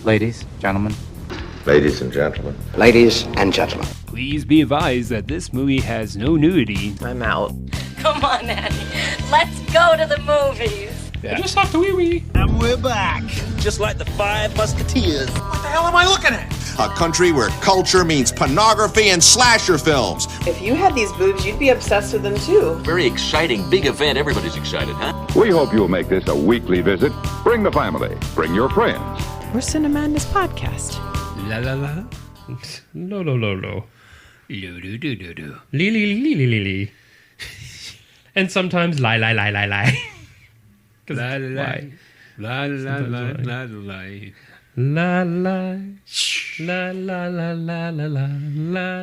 Ladies, gentlemen. Ladies and gentlemen. Ladies and gentlemen. Please be advised that this movie has no nudity. I'm out. Come on, Annie. Let's go to the movies. Yeah. I just have to wee-wee. And we're back. Just like the Five Musketeers. What the hell am I looking at? A country where culture means pornography and slasher films. If you had these boobs, you'd be obsessed with them too. Very exciting, big event. Everybody's excited, huh? We hope you'll make this a weekly visit. Bring the family. Bring your friends. We're Cinemadness Podcast. La la la. Lo lo lo lo. Lo do do do do. Li li li li li li. And sometimes lie lie lie lie lie. La la la la la la la. La la la la la la la la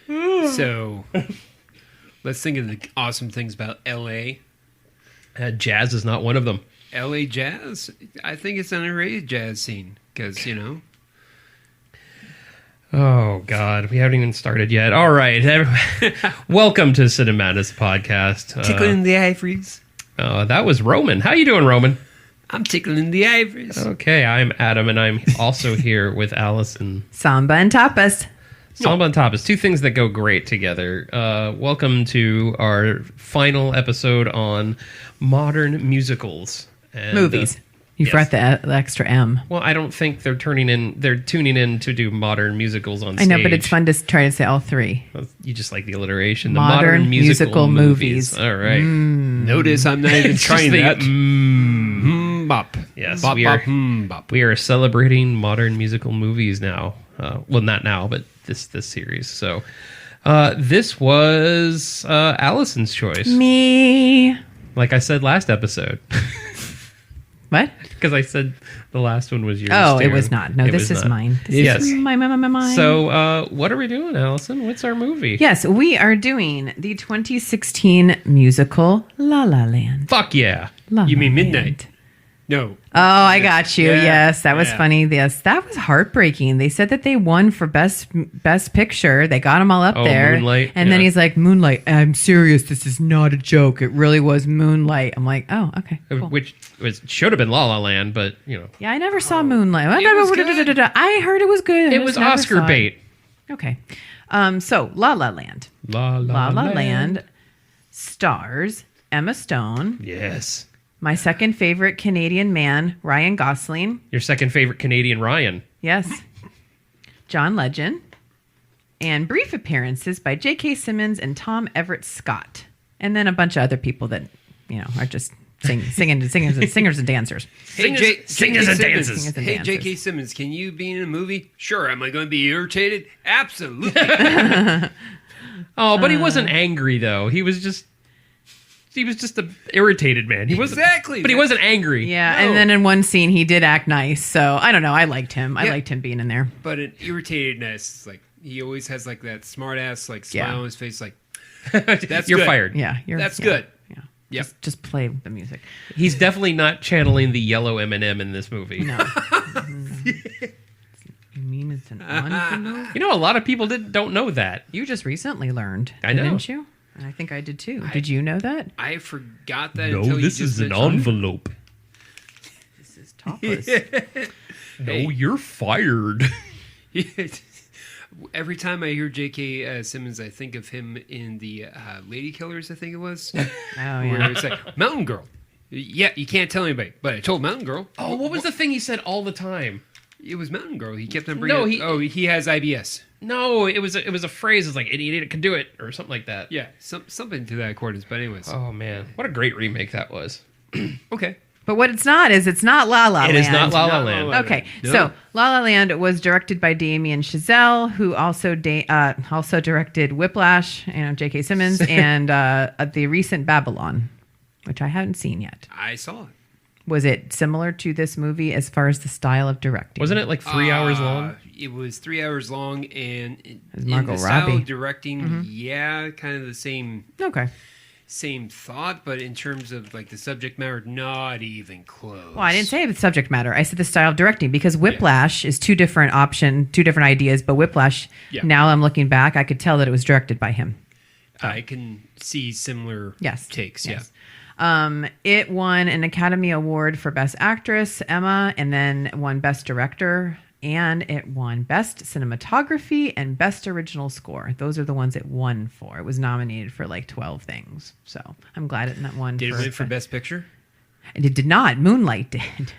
la. So, let's think of the awesome things about L.A. Jazz is not one of them. L.A. jazz? I think it's an underrated jazz scene because, you know. Oh, God. We haven't even started yet. All right. Welcome to Cinemadness Podcast. Tickling the ivories. That was Roman. How you doing, Roman? I'm tickling the ivories. Okay, I'm Adam, and I'm also here with Alison. Samba and tapas. Samba and tapas, two things that go great together. Welcome to our final episode on modern musicals. And, movies. You brought the extra M. Well, I don't think they're tuning in to do modern musicals on stage. I know, but it's fun to try to say all three. You just like the alliteration. The modern musical movies. All right. Notice I'm not even trying that. Bop. Yes, bop, bop. We are celebrating modern musical movies now. Well, not now, but this series. So this was Alison's choice. Me. Like I said last episode. What? Because I said the last one was yours. Oh, too. it was not. No, this is mine. This is mine. So what are we doing, Alison? What's our movie? Yes, we are doing the 2016 musical La La Land. Fuck yeah. You mean Midnight? No. Oh, I got you. Yeah. Yes, that was funny. Yes, that was heartbreaking. They said that they won for best picture. They got them all up there. Moonlight. And then he's like, Moonlight. I'm serious. This is not a joke. It really was Moonlight. I'm like, oh, okay. Cool. Which should have been La La Land, but you know. Yeah, I never saw Moonlight. I heard it was good. It was Oscar bait. Okay. So La La Land. La La Land stars Emma Stone. Yes. My second favorite Canadian man, Ryan Gosling. Your second favorite Canadian Ryan. Yes. John Legend. And brief appearances by J.K. Simmons and Tom Everett Scott. And then a bunch of other people that, you know, are just singers and dancers. Singers and dancers. Hey, J.K. Simmons, can you be in a movie? Sure. Am I going to be irritated? Absolutely. Oh, but he wasn't angry, though. He was just an irritated man. He wasn't exactly, but he wasn't angry. Yeah, no. And then in one scene he did act nice. So I don't know. I liked him. I liked him being in there. But an irritedness, like he always has like that smart ass like smile on his face, like that's you're good. fired. Yeah, that's good. Yeah, yep. Just play the music. He's definitely not channeling the yellow M&M in this movie. No. You mean it's an envelope? You know, a lot of people don't know that. You just recently learned. I know. Didn't you? I think I did too. Did you know that? I forgot that. No, until this is an envelope. This is tapas. No, you're fired. Every time I hear J.K. Simmons, I think of him in the Lady Killers, I think it was. Oh, yeah. Where it's like, Mountain Girl. Yeah, you can't tell anybody, but I told Mountain Girl. Oh, what was the thing he said all the time? It was Mountain Girl. He kept on bringing he has IBS. No, it was a phrase. It's like, an idiot can do it, or something like that. Yeah, something to that accordance, but anyways. Oh, man. What a great remake that was. Okay. But what it's not La La Land. It is not La La Land. Okay, so La La Land was directed by Damien Chazelle, who also directed Whiplash, J.K. Simmons, and the recent Babylon, which I haven't seen yet. I saw it. Was it similar to this movie as far as the style of directing? Wasn't it like 3 hours long? It was 3 hours long, and in Margot the style Robbie. of directing, yeah, kind of the same. Okay. Same thought, but in terms of like the subject matter, not even close. Well, I didn't say the subject matter. I said the style of directing because Whiplash is two different ideas. But Whiplash, now I'm looking back, I could tell that it was directed by him. I can see similar takes. Yes. It won an Academy Award for Best Actress, Emma, and then won Best Director, and it won Best Cinematography and Best Original Score. Those are the ones it won for. It was nominated for like 12 things. So I'm glad it won. Did it win for Best Picture? It did not. Moonlight did.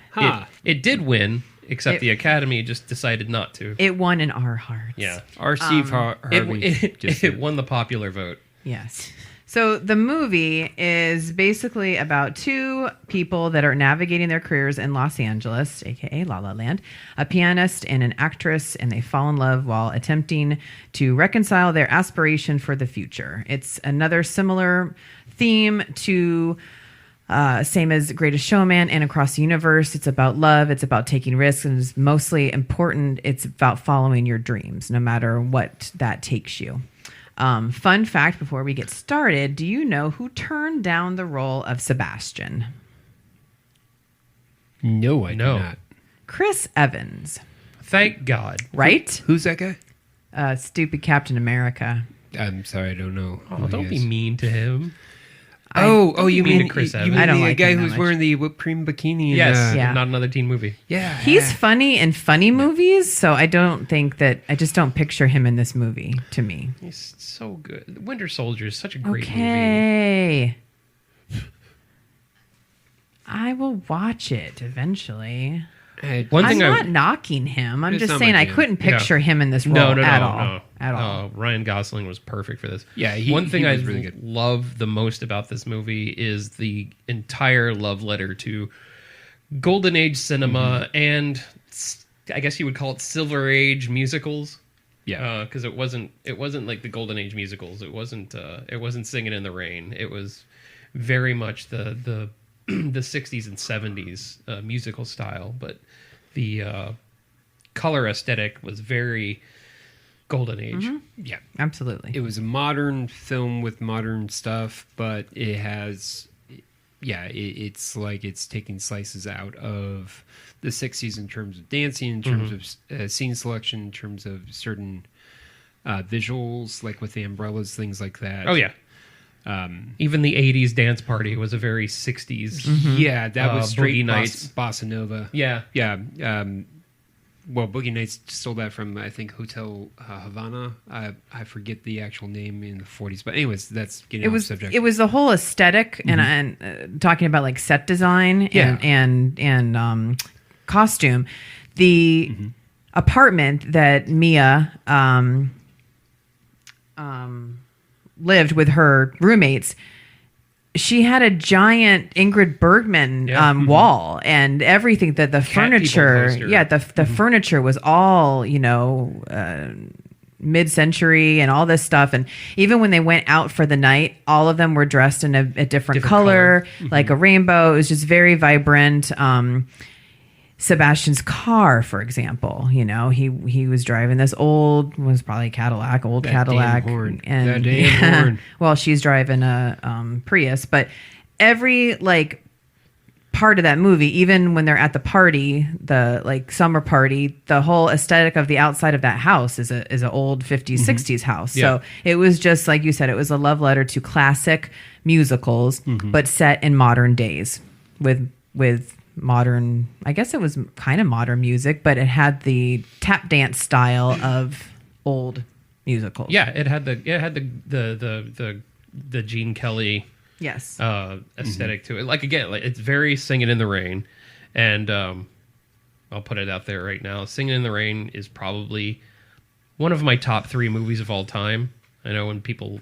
It did win, except the Academy just decided not to. It won in our hearts. Yeah. Our Steve Harvey. It won the popular vote. Yes. So the movie is basically about two people that are navigating their careers in Los Angeles, aka La La Land, a pianist and an actress, and they fall in love while attempting to reconcile their aspiration for the future. It's another similar theme to same as Greatest Showman and Across the Universe. It's about love. It's about taking risks, and it's mostly important. It's about following your dreams, no matter what that takes you. Fun fact before we get started, do you know who turned down the role of Sebastian? No, I do not. Chris Evans. Thank God. Right? Who's that guy? Stupid Captain America. I'm sorry, I don't know. Oh, don't be mean to him. You mean Chris you Evans? mean I don't the like guy him that who's much. wearing the whipped cream bikini? Yes, Yeah. Not Another Teen Movie. Yeah. He's funny in funny movies, so I just don't picture him in this movie, to me. He's so good. Winter Soldier is such a great movie. Okay. I will watch it eventually. One I'm thing not knocking him. I'm It's just not saying my I jam. couldn't picture him in this role No, at all. At all. Ryan Gosling was perfect for this. Yeah, One thing he I was really good. love the most about this movie is the entire love letter to Golden Age cinema and I guess you would call it Silver Age musicals. Yeah. Because it wasn't like the Golden Age musicals. It wasn't Singing in the Rain. It was very much the the 60s and 70s musical style, but the color aesthetic was very Golden Age. Yeah. Absolutely. It was a modern film with modern stuff, but it has, it's like it's taking slices out of the 60s in terms of dancing, in terms of scene selection, in terms of certain visuals, like with the umbrellas, things like that. Oh, yeah. Even the 80s dance party was a very 60s. Yeah, that was straight Boogie Nights. bossa nova. Yeah. Yeah. Well, Boogie Nights stole that from, I think, Hotel Havana. I forget the actual name in the 40s. But anyways, that's getting off the subject. It was the whole aesthetic and talking about like set design and costume. The apartment that Mia lived with her roommates, she had a giant Ingrid Bergman wall and everything, that the furniture, the furniture was all, mid-century and all this stuff. And even when they went out for the night, all of them were dressed in a different color. Like a rainbow. It was just very vibrant. Sebastian's car, for example, he was driving this was probably Cadillac, Cadillac, damn horn. and That damn horn. well, she's driving a Prius. But every part of that movie, even when they're at the party, the summer party, the whole aesthetic of the outside of that house is an old 50s, 60s house. Yeah. So it was just like you said, it was a love letter to classic musicals, but set in modern days with modern, I guess it was kind of modern music, but it had the tap dance style of old musicals. Yeah, it had the Gene Kelly Yes. aesthetic to it. It's very Singing in the Rain, and I'll put it out there right now. Singing in the Rain is probably one of my top 3 movies of all time. I know when people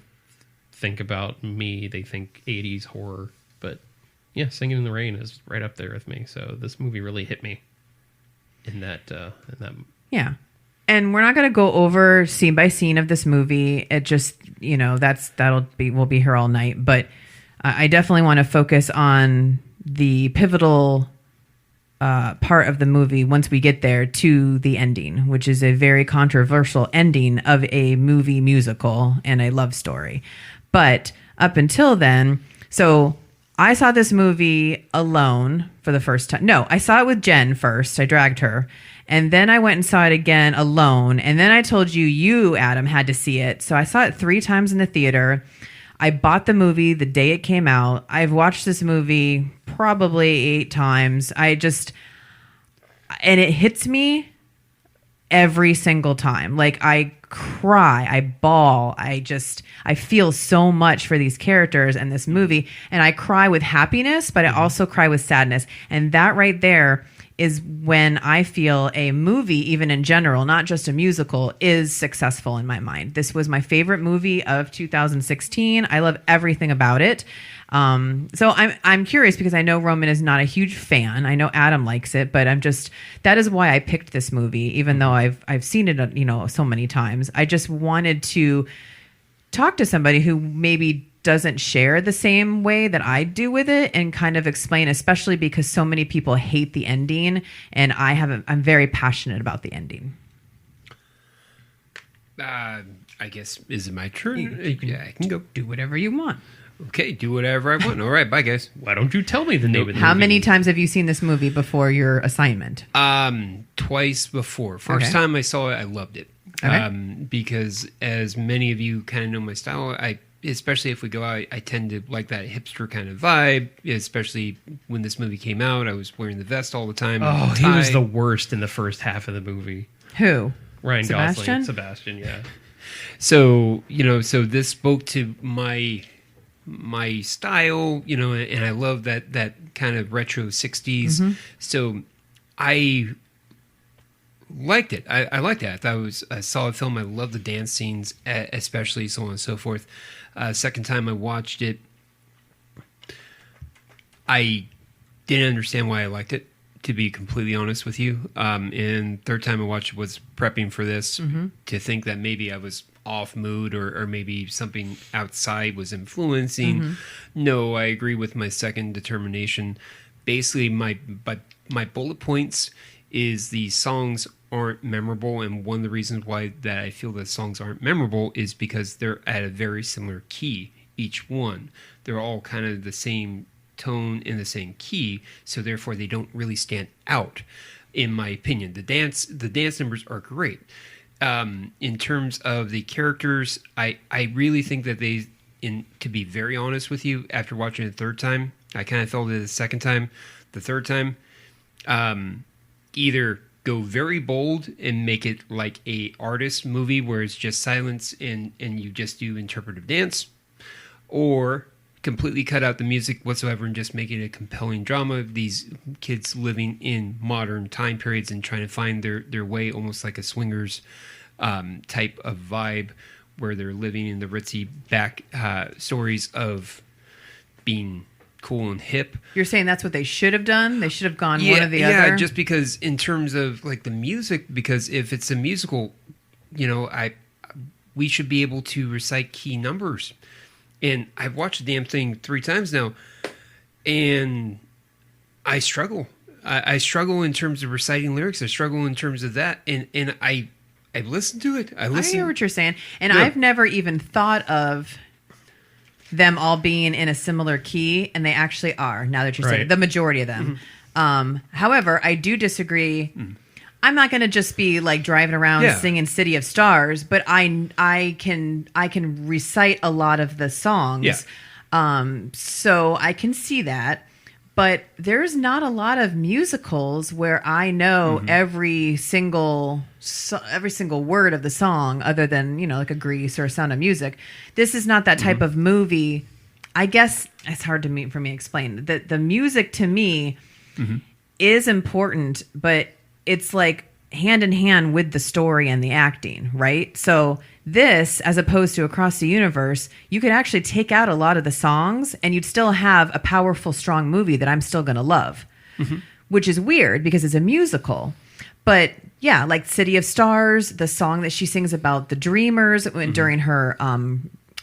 think about me, they think 80s horror, but yeah, Singing in the Rain is right up there with me. So this movie really hit me in that. Yeah. And we're not going to go over scene by scene of this movie. It just, we'll be here all night. But I definitely want to focus on the pivotal part of the movie once we get there to the ending, which is a very controversial ending of a movie musical and a love story. But up until then, so I saw this movie alone for the first time. No, I saw it with Jen first. I dragged her. And then I went and saw it again alone. And then I told you, Adam, had to see it. So I saw it 3 times in the theater. I bought the movie the day it came out. I've watched this movie probably 8 times. And it hits me every single time. Like, I cry, I bawl, I feel so much for these characters and this movie. And I cry with happiness, but I also cry with sadness. And that right there is when I feel a movie, even in general, not just a musical, is successful in my mind. This was my favorite movie of 2016. I love everything about it. So I'm curious because I know Roman is not a huge fan. I know Adam likes it, but that is why I picked this movie, even though I've seen it, so many times. I just wanted to talk to somebody who maybe doesn't share the same way that I do with it and kind of explain, especially because so many people hate the ending, and I'm very passionate about the ending. I guess, is it my turn? Yeah, I can go. Do whatever you want. Okay, do whatever I want. All right, bye, guys. Why don't you tell me the name of the movie? How many times have you seen this movie before your assignment? Twice before. First time I saw it, I loved it. Okay. Because as many of you kind of know my style, especially if we go out, I tend to like that hipster kind of vibe, especially when this movie came out. I was wearing the vest all the time. Oh, he was the worst in the first half of the movie. Who? Ryan Sebastian? Gosling. Sebastian, yeah. So, so this spoke to my style, and I love that kind of retro 60s. Mm-hmm. So I liked it. I liked it. I thought it was a solid film. I love the dance scenes, especially, so on and so forth. Second time I watched it, I didn't understand why I liked it, to be completely honest with you. And third time I watched it was prepping for this, to think that maybe I was off mood or maybe something outside was influencing. No, I agree with my second determination. Basically, my bullet points is the songs aren't memorable, and one of the reasons why that I feel that songs aren't memorable is because they're at a very similar key, each one. They're all kind of the same tone in the same key, so therefore they don't really stand out, in my opinion. The dance numbers are great. In terms of the characters, I really think that to be very honest with you, after watching it the third time, I kind of felt it the second time. The third time, either go very bold and make it like a artist movie where it's just silence and you just do interpretive dance, or completely cut out the music whatsoever and just make it a compelling drama of these kids living in modern time periods and trying to find their way, almost like a swingers type of vibe, where they're living in the ritzy back stories of being cool and hip. You're saying that's what they should have done? They should have gone one or the other? Yeah, just because in terms of like the music, because if it's a musical, we should be able to recite key numbers. And I've watched the damn thing 3 times now, and I struggle. I struggle in terms of reciting lyrics. I struggle in terms of that, and I listened to it. I hear what you're saying, and yeah. I've never even thought of them all being in a similar key, and they actually are. Now that you're saying it, the majority of them. However, I do disagree. I'm not going to just be like driving around singing "City of Stars," but I can recite a lot of the songs. Yeah. So I can see that. But there's not a lot of musicals where I know every single word of the song, other than like a Grease or a Sound of Music. This is not that type of movie. I guess it's hard for me to explain. The music to me is important, but it's like hand in hand with the story and the acting, right? So this, as opposed to Across the Universe, you could actually take out a lot of the songs and you'd still have a powerful, strong movie that I'm still going to love, which is weird because it's a musical. But yeah, like City of Stars, the song that she sings about the Dreamers during her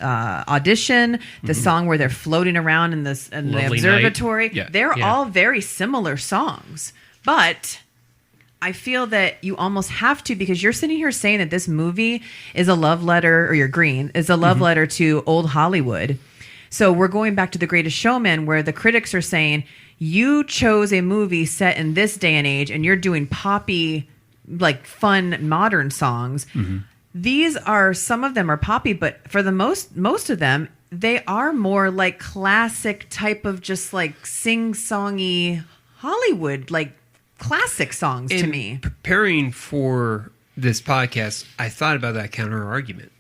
audition, the song where they're floating around in the observatory, they're all very similar songs. But I feel that you almost have to, because you're sitting here saying that this movie is a love letter, or you're green, is a love letter to old Hollywood. So we're going back to The Greatest Showman, where the critics are saying, you chose a movie set in this day and age, and you're doing poppy, like fun, modern songs. These are, some of them are poppy, but for the most of them, they are more like classic type of just like sing-songy Hollywood, like classic songs to me. Preparing for this podcast, I thought about that counter argument.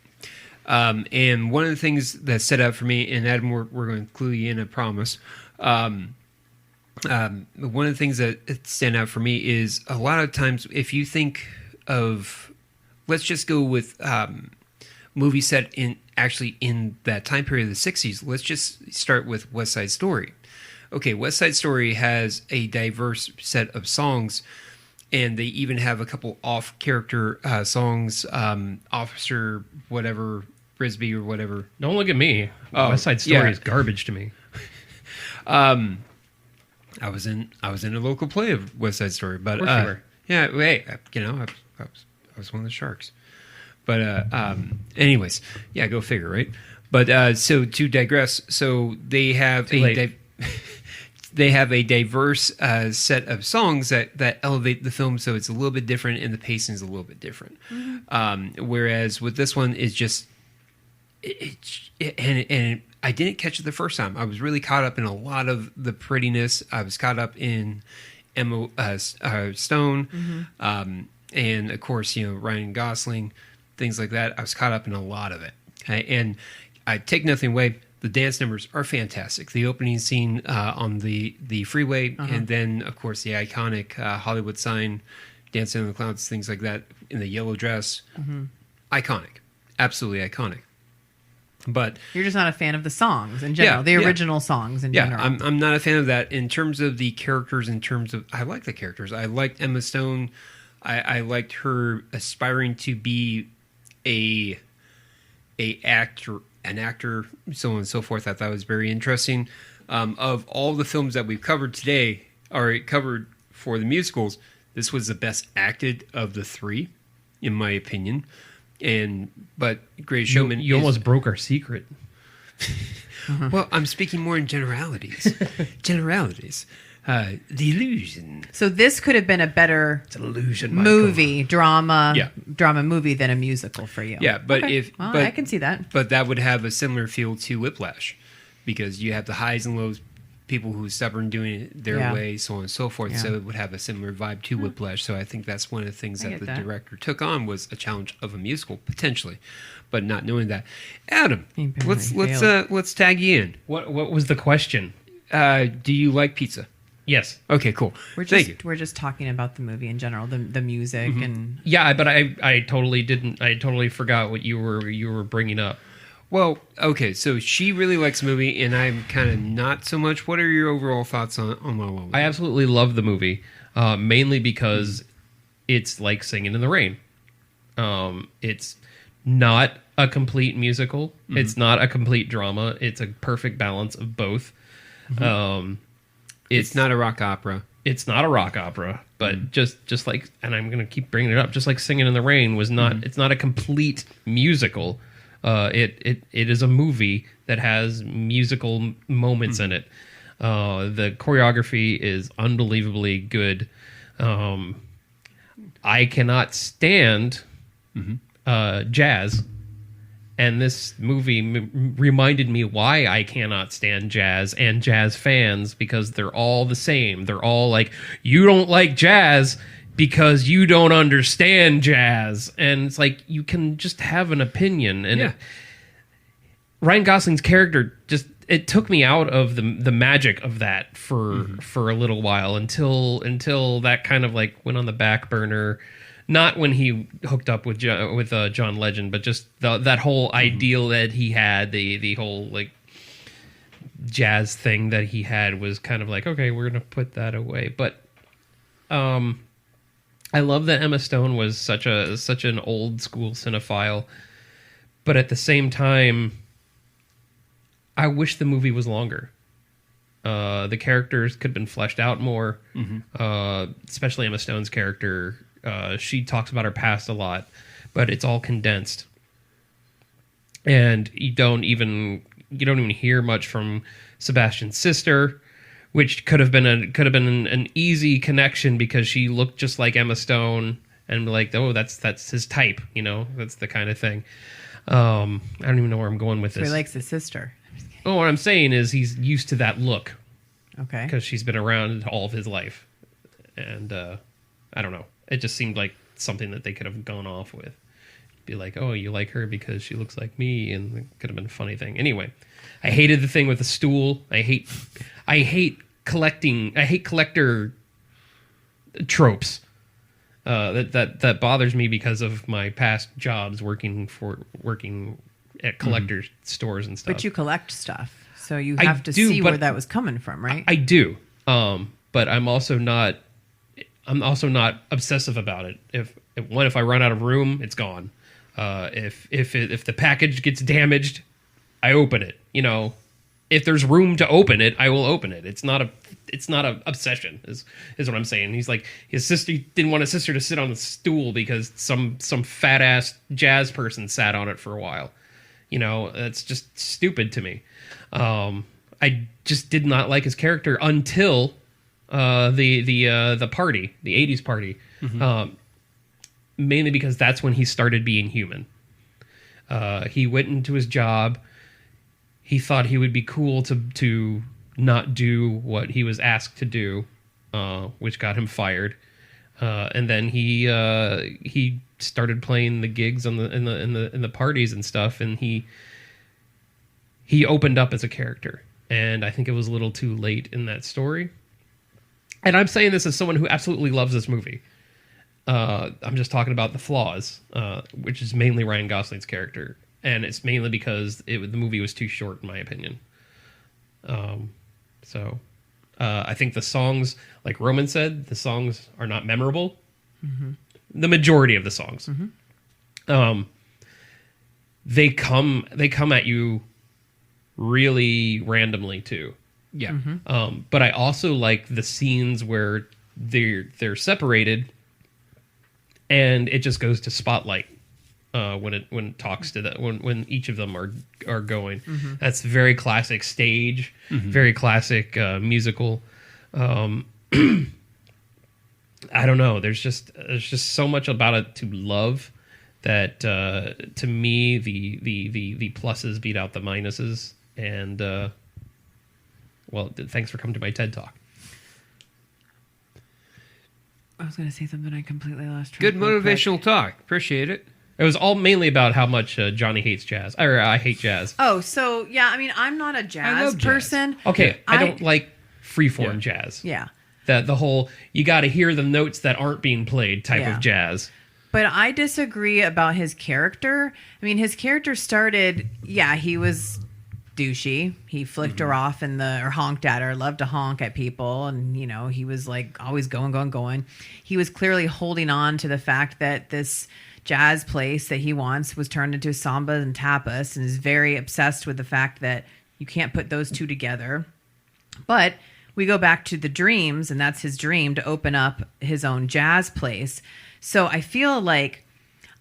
And one of the things that stood out for me, and Adam, we're going to clue you in, I promise. One of the things that stand out for me is a lot of times if you think of, let's just go with movies set in that time period of the 60s. Let's just start with West Side Story. Okay, West Side Story has a diverse set of songs, and they even have a couple off-character songs, Officer whatever, Frisbee or whatever. Don't look at me. West Side Story is garbage to me. I was in a local play of West Side Story, but yeah, hey, I was one of the sharks. But anyways, yeah, go figure, right? But so to digress, so they have they have a diverse set of songs that elevate the film, so it's a little bit different, and the pacing is a little bit different. Mm-hmm. Whereas with this one, it's just and I didn't catch it the first time. I was really caught up in a lot of the prettiness. I was caught up in Emma Stone, mm-hmm. And of course, Ryan Gosling, things like that. I was caught up in a lot of it. Okay? And I take nothing away. The dance numbers are fantastic. The opening scene on the freeway, and then, of course, the iconic Hollywood sign, Dancing on the Clouds, things like that, in the yellow dress. Mm-hmm. Iconic. Absolutely iconic. But you're just not a fan of the songs in general, the original songs in general. Yeah, I'm not a fan of that. In terms of the characters, I like the characters. I liked Emma Stone. I liked her aspiring to be an actor, so on and so forth. I thought it was very interesting. Of all the films that we've covered today, or covered for the musicals, this was the best acted of the three, in my opinion. But Greatest Showman, you almost broke our secret. Well, I'm speaking more in generalities. The illusion. So this could have been a better drama movie than a musical for you. Yeah, but I can see that. But that would have a similar feel to Whiplash, because you have the highs and lows, people who are stubborn doing it their way, so on and so forth. Yeah. So it would have a similar vibe to Whiplash. So I think that's one of the things that the director took on, was a challenge of a musical potentially, but not knowing that. Adam, let's tag you in. What was the question? Do you like pizza? Yes. Okay, cool. Thank you. We're just talking about the movie in general, the music, mm-hmm. and but I totally didn't. I totally forgot what you were bringing up. Well, okay, so she really likes the movie, and I'm kind of not so much. What are your overall thoughts on La La Land? I absolutely love the movie, mainly because it's like Singing in the Rain. It's not a complete musical. Mm-hmm. It's not a complete drama. It's a perfect balance of both. Mm-hmm. It's not a rock opera. It's not a rock opera, but just like, and I'm going to keep bringing it up, just like Singing in the Rain was not. Mm-hmm. It's not a complete musical. It is a movie that has musical moments in it. The choreography is unbelievably good. I cannot stand jazz, and this movie reminded me why I cannot stand jazz and jazz fans, because they're all the same. They're all like, you don't like jazz because you don't understand jazz. And it's like, you can just have an opinion. And Ryan Gosling's character it took me out of the magic of that for a little while, until that kind of like went on the back burner. Not when he hooked up with John Legend, but just that whole ideal that he had, the whole like jazz thing that he had, was kind of like, okay, we're gonna put that away. But I love that Emma Stone was such an old school cinephile, but at the same time, I wish the movie was longer. The characters could have been fleshed out more, especially Emma Stone's character. She talks about her past a lot, but it's all condensed, and you don't even hear much from Sebastian's sister, which could have been an easy connection, because she looked just like Emma Stone, and like, oh, that's his type, that's the kind of thing. I don't even know where I'm going with this. So he likes his sister. Oh, what I'm saying is he's used to that look. Okay. Because she's been around all of his life. And I don't know. It just seemed like something that they could have gone off with. Be like, oh, you like her because she looks like me, and it could have been a funny thing. Anyway, I hated the thing with the stool. I hate collector tropes. That bothers me because of my past jobs working at collector stores and stuff. But you collect stuff, so you have to see where that was coming from, right? I do. But I'm also not obsessive about it. If I run out of room, it's gone. If the package gets damaged, I open it. You know, if there's room to open it, I will open it. It's not a obsession, is what I'm saying. He's like, his sister didn't want his sister to sit on the stool because some fat ass jazz person sat on it for a while. You know, that's just stupid to me. I just did not like his character until the party, the 80s party. Mm-hmm. Mainly because that's when he started being human. He went into his job. He thought he would be cool to not do what he was asked to do, which got him fired. And then he started playing the gigs in the parties and stuff, and he opened up as a character. And I think it was a little too late in that story. And I'm saying this as someone who absolutely loves this movie. I'm just talking about the flaws, which is mainly Ryan Gosling's character, and it's mainly because the movie was too short, in my opinion. So I think the songs, like Roman said, the songs are not memorable. Mm-hmm. The majority of the songs, mm-hmm. They come at you really randomly too. Yeah. Mm-hmm. But I also like the scenes where they're separated. And it just goes to spotlight when it talks to when each of them are going. Mm-hmm. That's very classic stage, mm-hmm. very classic musical. I don't know. There's just so much about it to love that to me the pluses beat out the minuses. And well, thanks for coming to my TED Talk. I was going to say something I completely lost track. Good motivational talk. Appreciate it. It was all mainly about how much Johnny hates jazz. Or I hate jazz. Oh, so yeah, I mean, I'm not a jazz person. Okay, I don't like freeform jazz. Yeah. The whole, you got to hear the notes that aren't being played type of jazz. But I disagree about his character. I mean, his character started, he was douchey. He flicked her off or honked at her, loved to honk at people. And, you know, he was like always going. He was clearly holding on to the fact that this jazz place that he wants was turned into samba and tapas, and is very obsessed with the fact that you can't put those two together. But we go back to the dreams, and that's his dream to open up his own jazz place. So I feel like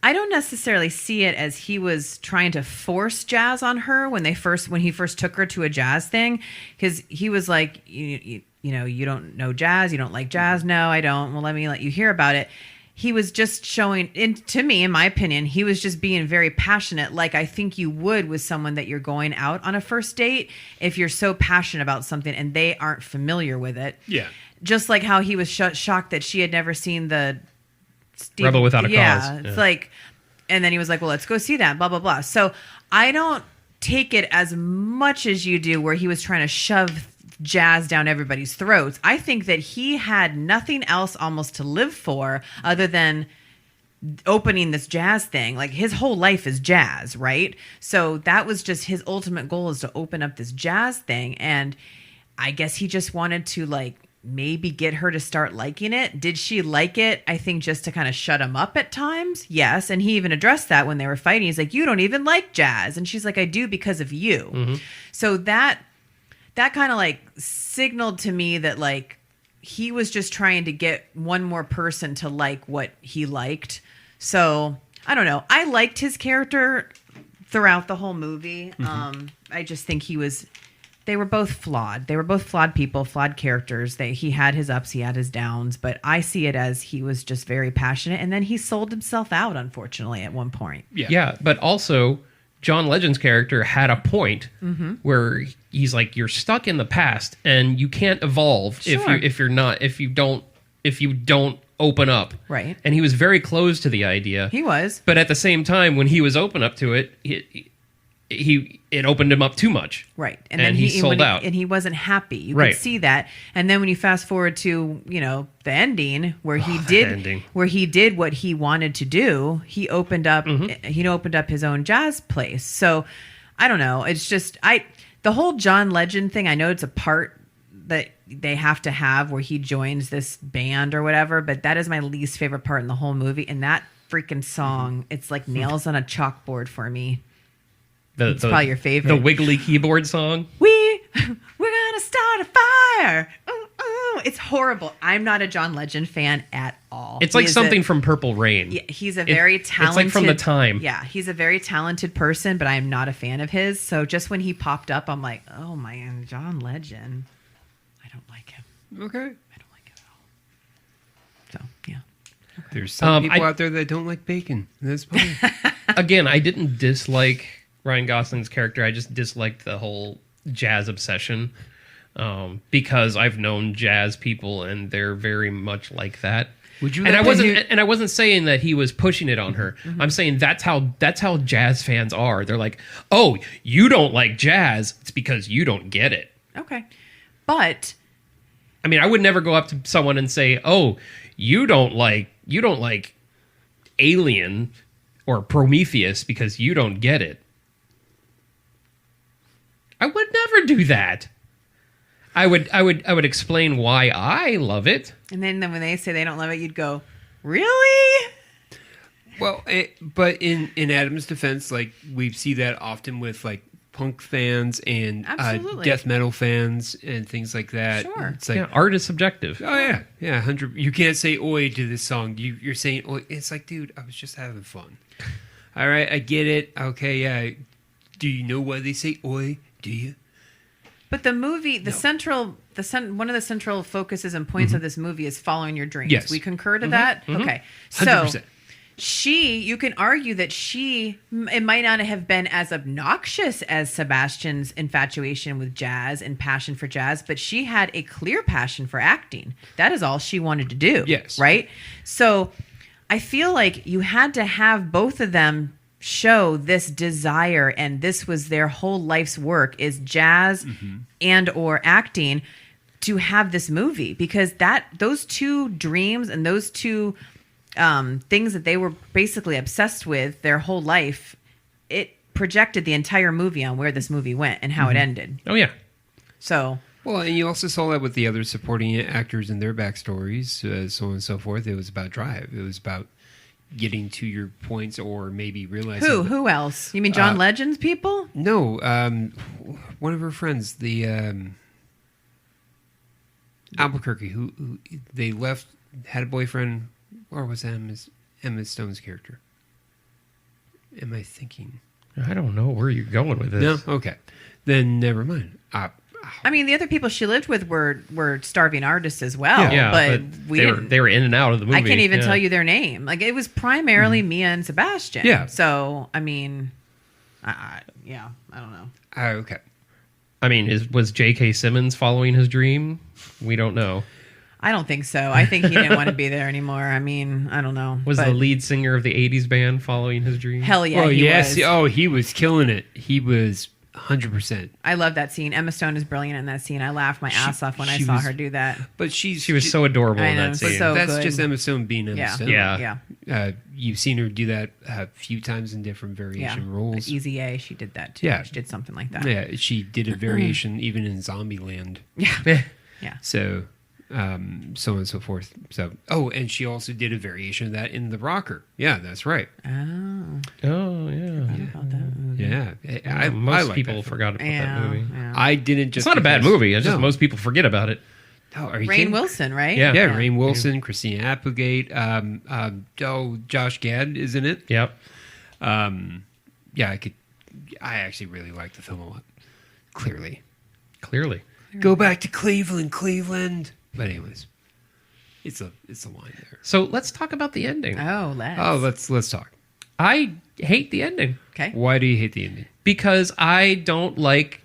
I don't necessarily see it as he was trying to force jazz on her when he first took her to a jazz thing, because he was like, you know, you don't know jazz, you don't like jazz. No, I don't. Well, let me let you hear about it. He was just showing, to me, in my opinion, he was just being very passionate, like I think you would with someone that you're going out on a first date if you're so passionate about something and they aren't familiar with it. Yeah. Just like how he was shocked that she had never seen the Rebel Without a Cause. Yeah, it's like, and then he was like, well, let's go see that, blah, blah, blah. So I don't take it as much as you do where he was trying to shove jazz down everybody's throats. I think that he had nothing else almost to live for other than opening this jazz thing. Like his whole life is jazz, right? So that was just his ultimate goal, is to open up this jazz thing. And I guess he just wanted to like maybe get her to start liking it. Did she like it? I think just to kind of shut him up at times. Yes. And he even addressed that when they were fighting. He's like, you don't even like jazz. And she's like, I do because of you. Mm-hmm. So that kind of like signaled to me that like he was just trying to get one more person to like what he liked. So I don't know. I liked his character throughout the whole movie. Mm-hmm. I just think they were both flawed. They were both flawed people, flawed characters. He had his ups, he had his downs, but I see it as he was just very passionate. And then he sold himself out, unfortunately, at one point. Yeah, but also John Legend's character had a point where he's like, you're stuck in the past and you can't evolve if you don't open up. Right. And he was very close to the idea. He was. But at the same time, when he was open up to it, it opened him up too much. Right. And then he sold out. And he wasn't happy. You Right. could see that. And then when you fast forward to, the ending where he did what he wanted to do, he opened up his own jazz place. So I don't know. It's just the whole John Legend thing, I know it's a part that they have to have where he joins this band or whatever, but that is my least favorite part in the whole movie. And that freaking song, it's like nails on a chalkboard for me. It's probably your favorite. The wiggly keyboard song. We're gonna start a fire. Ooh, ooh. It's horrible. I'm not a John Legend fan at all. It's like something from Purple Rain. Yeah, he's a very talented. It's like from the time. Yeah, he's a very talented person, but I'm not a fan of his. So just when he popped up, I'm like, oh man, John Legend. I don't like him. Okay. I don't like him at all. So yeah. Okay. There's some people out there that don't like bacon. That's fine. Again, I didn't dislike Ryan Gosling's character. I just disliked the whole jazz obsession because I've known jazz people and they're very much like that. Would you? And I wasn't saying that he was pushing it on her. I'm saying that's how jazz fans are. They're like, oh, you don't like jazz. It's because you don't get it. Okay, but I mean, I would never go up to someone and say, oh, you don't like Alien or Prometheus because you don't get it. I would never do that. I would explain why I love it. And then when they say they don't love it, you'd go, really? Well, but in Adam's defense, like we see that often with like punk fans and death metal fans and things like that. Sure. It's like art is subjective. Oh yeah, 100. You can't say "oi" to this song. You're saying "oi." It's like, dude, I was just having fun. All right, I get it. Okay, yeah. Do you know why they say "oi"? Do you? But the movie, one of the central focuses and points of this movie is following your dreams. Yes. We concur to that? Okay. 100%. So you can argue that it might not have been as obnoxious as Sebastian's infatuation with jazz and passion for jazz, but she had a clear passion for acting. That is all she wanted to do. Yes. Right? So I feel like you had to have both of them show this desire, and this was their whole life's work is jazz and or acting to have this movie, because those two dreams and those two things that they were basically obsessed with their whole life, it projected the entire movie on where this movie went and how it ended. Oh yeah. So well, and you also saw that with the other supporting actors and their backstories, so on and so forth. It was about drive. It was about getting to your points, or maybe realizing who else? You mean John Legend's people? No, one of her friends, the Albuquerque, who they left, had a boyfriend, or was that Emma Stone's character? Am I thinking? I don't know where you're going with this. No, okay, then never mind. I mean, the other people she lived with were starving artists as well. Yeah, but they were in and out of the movie. I can't even tell you their name. Like, it was primarily Mia and Sebastian. Yeah. So I mean, I don't know. Okay. I mean, was J.K. Simmons following his dream? We don't know. I don't think so. I think he didn't want to be there anymore. I mean, I don't know. Was the lead singer of the '80s band following his dream? Hell yeah! Well, yes. Was. Oh, he was killing it. He was 100%. I love that scene. Emma Stone is brilliant in that scene. I laughed my ass off when I saw her do that. But she was so adorable in that scene. So that's good. just Emma Stone being Emma Stone. Yeah. You've seen her do that a few times in different variation roles. Easy A, she did that too. Yeah. She did something like that. Yeah, she did a variation even in Zombieland. Yeah. Yeah. So, so on and so forth. So, and she also did a variation of that in The Rocker. Yeah, that's right. Oh, yeah. About that movie. Yeah. Most like people forgot about that movie. Yeah. I didn't just... It's not a bad movie. It's just most people forget about it. Oh, are you Rainn kidding? Wilson, right? Yeah. Yeah, Rainn Wilson, Christina Applegate, Josh Gad is in it. Yep. I actually really like the film a lot. Clearly. Go back to Cleveland. But anyways, it's a line there. So let's talk about the ending. Let's let's talk. I hate the ending. Okay. Why do you hate the ending? Because I don't like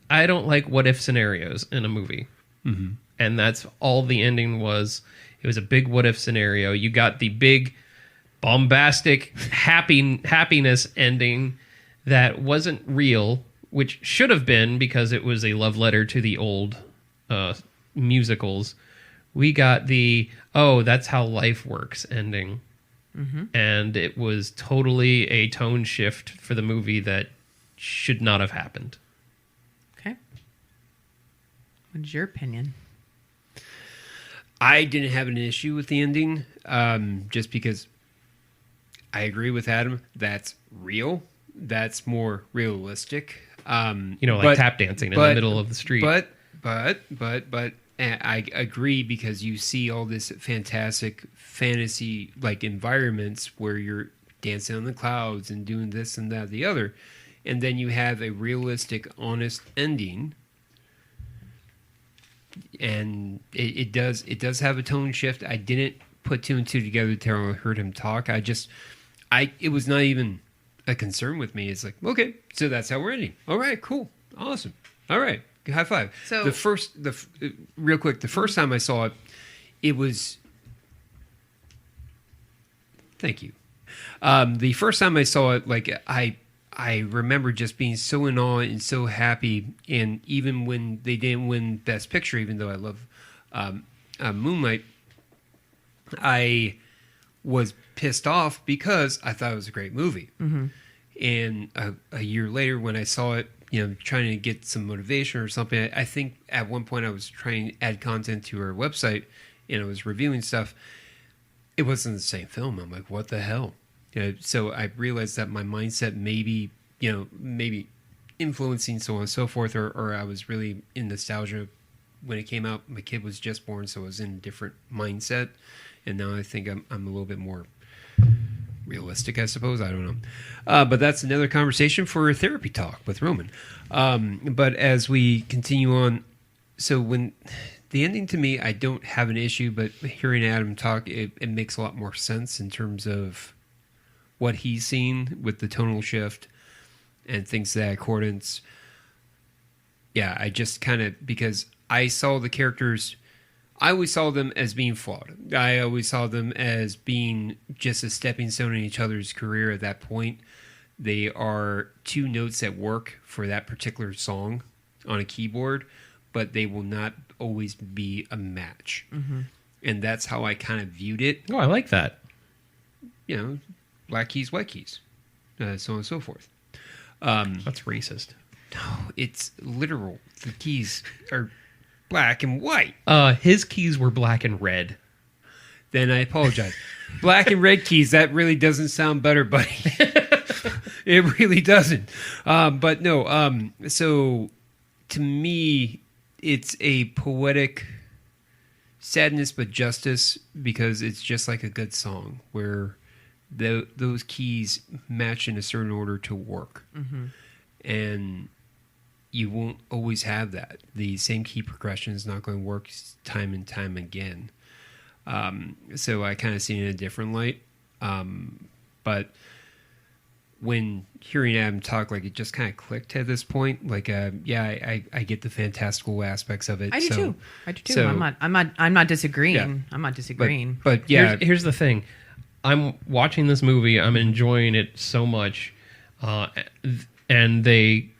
what if scenarios in a movie. Mm-hmm. And that's all the ending was. It was a big what if scenario. You got the big bombastic happiness ending that wasn't real, which should have been because it was a love letter to the old musicals. We got the that's how life works ending. Mm-hmm. And it was totally a tone shift for the movie that should not have happened. Okay. What's your opinion? I didn't have an issue with the ending, just because I agree with Adam. That's real. That's more realistic. Like tap dancing in the middle of the street. But I agree, because you see all this fantastic fantasy like environments where you're dancing on the clouds and doing this and that, the other, and then you have a realistic, honest ending. And it does have a tone shift. I didn't put two and two together until I heard him talk. It was not even a concern with me. It's like, okay, so that's how we're ending. All right, cool, awesome. All right, high five. So real quick, the first time I saw it, it was. Thank you. The first time I saw it, like I remember just being so in awe and so happy, and even when they didn't win Best Picture, even though I love Moonlight, I was pissed off because I thought it was a great movie. Mm-hmm. And a year later, when I saw it, trying to get some motivation or something, I think at one point I was trying to add content to our website, and I was reviewing stuff. It wasn't the same film. I'm like, what the hell? So I realized that my mindset maybe influencing so on and so forth, or I was really in nostalgia when it came out. My kid was just born, so I was in a different mindset, and now I think I'm a little bit more realistic, I suppose. I don't know, but that's another conversation for a therapy talk with Roman. But as we continue on, so when the ending, to me, I don't have an issue, but hearing Adam talk, it makes a lot more sense in terms of what he's seen with the tonal shift and things to that accordance. Yeah, I just kind of, because I saw the characters, I always saw them as being flawed. I always saw them as being just a stepping stone in each other's career at that point. They are two notes that work for that particular song on a keyboard, but they will not always be a match. Mm-hmm. And that's how I kind of viewed it. Oh, I like that. Black keys, white keys, so on and so forth. That's racist. No, it's literal. The keys are black and white. His keys were black and red. Then I apologize. Black and red keys, that really doesn't sound better, buddy. It really doesn't. But no, so to me, it's a poetic sadness but justice, because it's just like a good song where those keys match in a certain order to work. Mm-hmm. And you won't always have that. The same key progression is not going to work time and time again. So I kind of see it in a different light. But when hearing Adam talk, like, it just kind of clicked at this point. Like, I get the fantastical aspects of it. I do too. So, I'm not disagreeing. Yeah. I'm not disagreeing. But yeah, Here's the thing. I'm watching this movie. I'm enjoying it so much. And they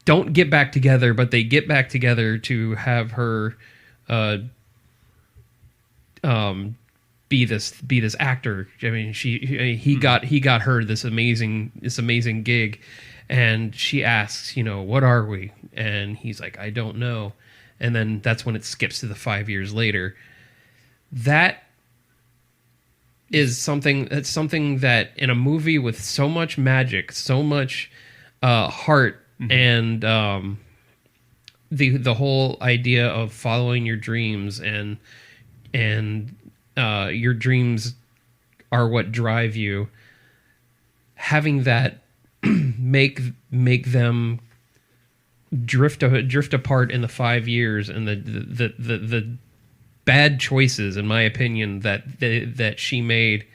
don't get back together, but they get back together to have her be this actor. I mean, he got her this amazing gig, and she asks, what are we? And he's like, I don't know. And then that's when it skips to the 5 years later. That is something that in a movie with so much magic, so much heart, mm-hmm. and the whole idea of following your dreams and your dreams are what drive you. Having that make them drift apart in the 5 years, and the bad choices, in my opinion, that she made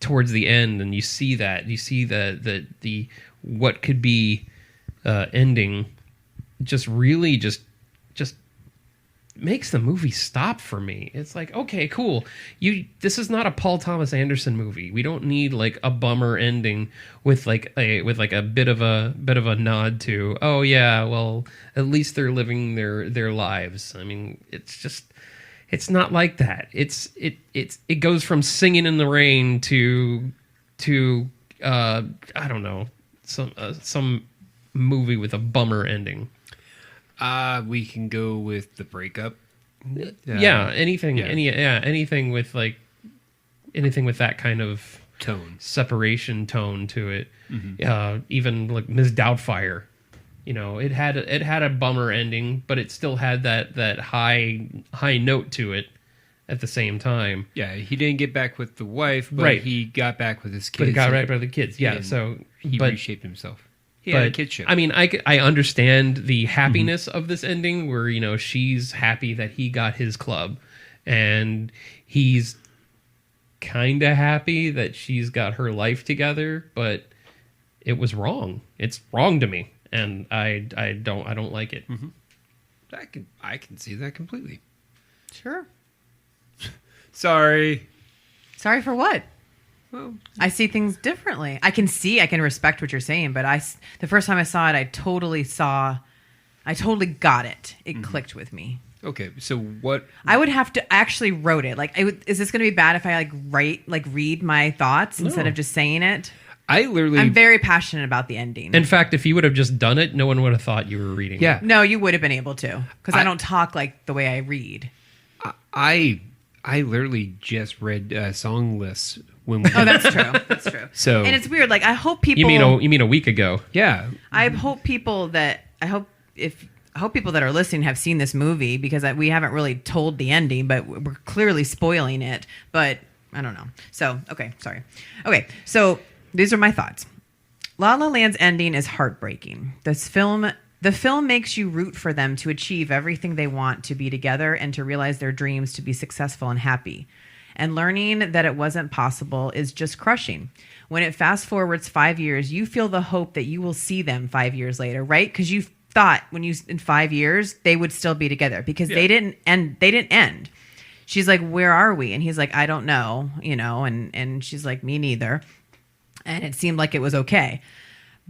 towards the end, and you see the what could be ending just really just makes the movie stop for me. It's like, okay, cool. This is not a Paul Thomas Anderson movie. We don't need like a bummer ending with a bit of a nod to, oh yeah, well, at least they're living their lives. I mean, it's not like that. It goes from Singing in the Rain to I don't know, some movie with a bummer ending. We can go with The Breakup. Anything with anything with that kind of tone, separation tone to it. Even like Ms. Doubtfire, it had a bummer ending, but it still had that high note to it at the same time. Yeah, he didn't get back with the wife, but right. he got back with his kids. But he got right by the kids. Yeah, so he reshaped himself. He had a kid show. I mean, I understand the happiness of this ending where, she's happy that he got his club and he's kind of happy that she's got her life together, but it was wrong. It's wrong to me, and I don't like it. I can see that completely. Sure. Sorry for what? Well, I see things differently. I can respect what you're saying, but the first time I saw it, I totally got it. It clicked with me. Okay, so what? I would have to actually wrote it. Is this going to be bad if I read my thoughts instead of just saying it? I'm very passionate about the ending. In fact, if you would have just done it, no one would have thought you were reading. Yeah. No, you would have been able to, because I don't talk like the way I read. I literally just read song lists when we. Oh, that's true. That's true. So, and it's weird. Like, I hope people. You mean a week ago? Yeah. I hope people that are listening have seen this movie, because we haven't really told the ending, but we're clearly spoiling it. But I don't know. So okay, sorry. Okay, so these are my thoughts. La La Land's ending is heartbreaking. The film makes you root for them to achieve everything they want, to be together and to realize their dreams, to be successful and happy. And learning that it wasn't possible is just crushing. When it fast forwards 5 years, you feel the hope that you will see them 5 years later, right? Because you thought in 5 years they would still be together, because they didn't end. She's like, where are we? And he's like, I don't know, and she's like, me neither. And it seemed like it was okay.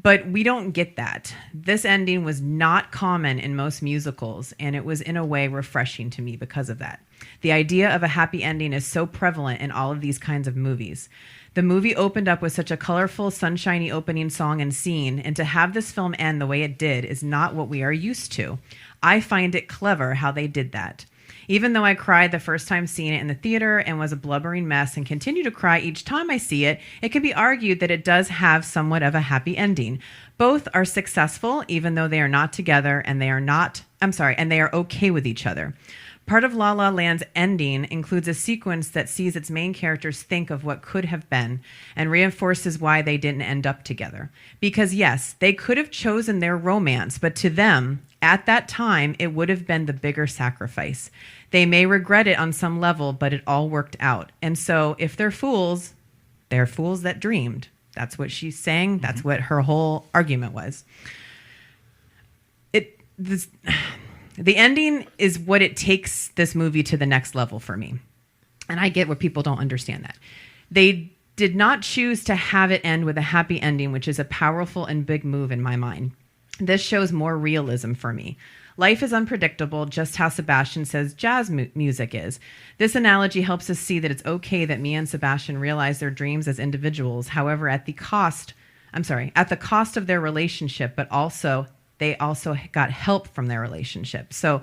But we don't get that. This ending was not common in most musicals, and it was in a way refreshing to me because of that. The idea of a happy ending is so prevalent in all of these kinds of movies. The movie opened up with such a colorful, sunshiny opening song and scene, and to have this film end the way it did is not what we are used to. I find it clever how they did that. Even though I cried the first time seeing it in the theater and was a blubbering mess and continue to cry each time I see it, it can be argued that it does have somewhat of a happy ending. Both are successful, even though they are not together, and they are okay with each other. Part of La La Land's ending includes a sequence that sees its main characters think of what could have been and reinforces why they didn't end up together. Because yes, they could have chosen their romance, but to them, at that time, it would have been the bigger sacrifice. They may regret it on some level, but it all worked out. And so if they're fools that dreamed. That's what she's saying. That's what her whole argument was. The ending is what it takes this movie to the next level for me. And I get where people don't understand that. They did not choose to have it end with a happy ending, which is a powerful and big move in my mind. This shows more realism for me. Life is unpredictable, just how Sebastian says jazz music is. This analogy helps us see that it's okay that Mia and Sebastian realize their dreams as individuals, however, at the cost of their relationship, but they also got help from their relationship. So